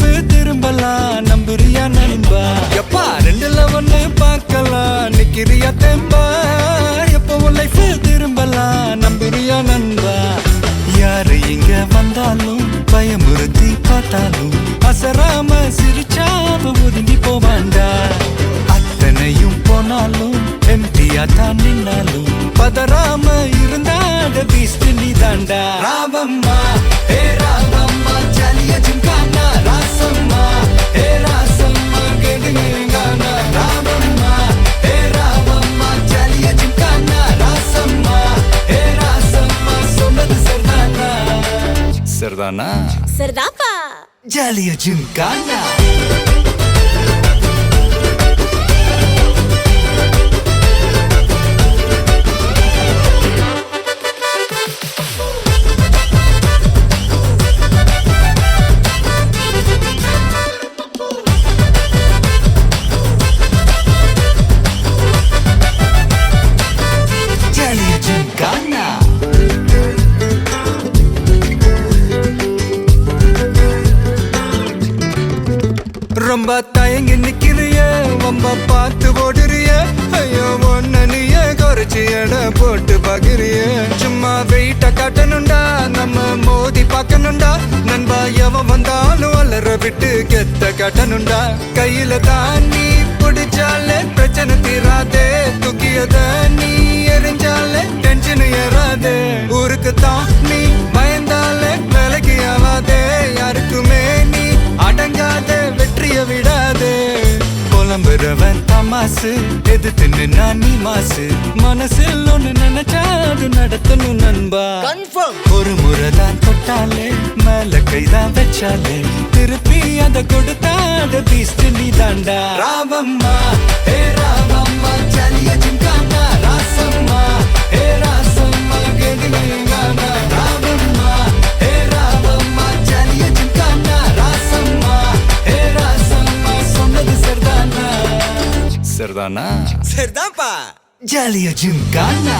Life திரும்பலாம் நம்புறியா நண்பா? எப்பா ரெண்டுல ஒண்ணு பார்க்கலாம் நிக்கிறியா தெம்பா? எப்பவும் லைஃப் திரும்பலாம் நம்புறியா நண்பா? யாரு இங்க வந்தாலும் பயமுறுத்தி பார்த்தாலும் அசராம சிரிச்சாம ஒதுங்கி போவாண்டா. அத்தனையும் போனாலும் எம்டியா தான் நின்னாலும் பதறாம இருந்தாட பீஸ்ட் நீ தாண்டா. ராவம்மா ஹே ராவம்மா ஜாலிய ஜிம்கானா ராசம்மா ஹே ராசம்மா கேடுங்கானா. ராவம்மா ஹே ராவம்மா ஜாலிய ஜிம்கானா ராசம்மா ஹே ராசம்மா சொன்னது சரிதானா? சரிதானா? சரிதாப்பா. ஜாலிய ஜிம்கானா. ரொம்ப தயங்கி நிக்கிறிய ரொம்ப பார்த்து ஓடுறிய. ஐயோ ஒன்ன நீய குறைச்சி எடை போட்டு பாக்குறிய. சும்மா வெயிட்ட காட்டணும்டா நம்ம மோதி பார்க்கணும்டா. நண்பா எவன் வந்தாலும் அலற விட்டு கெத்த காட்டணும்டா. கையில தான் நீ பிடிச்சாலே பிரச்சனை தீராதே. தூக்கியத நீ எரிஞ்சாலே டென்ஷன் ஏறாதே. ஊருக்கு தான் நீ பயந்தாலே வேலைக்கு ஆவாதே. யாருக்குமே நீ அடங்காத வெற்றிய விடாதே. புலம்புறவன் தமாசு எதிர்த்து நின்னா நீ மாசு. மனசில் ஒண்ணு நினைச்சாது நடத்தணும் நண்பா. ஒரு முறைதான் தொட்டாலே மேல கைதான் வச்சாலே திருப்பி அத கொடுத்தாத பீஸ்ட் நீ தாண்டா. ராவம்மா ஹே ராவம்மா ஜாலிய ஜிம்கானா ராசம்மா ஹே ராசம்மா கேடுங்கானா. ராவம்மா ஹே ராவம்மா ஜாலிய ஜிம்கானா ராசம்மா ஹே ராசம்மா சொன்னது சரிதானா? சரிதானா? சரிதான்ப்பா. ஜாலிய ஜிம்கானா.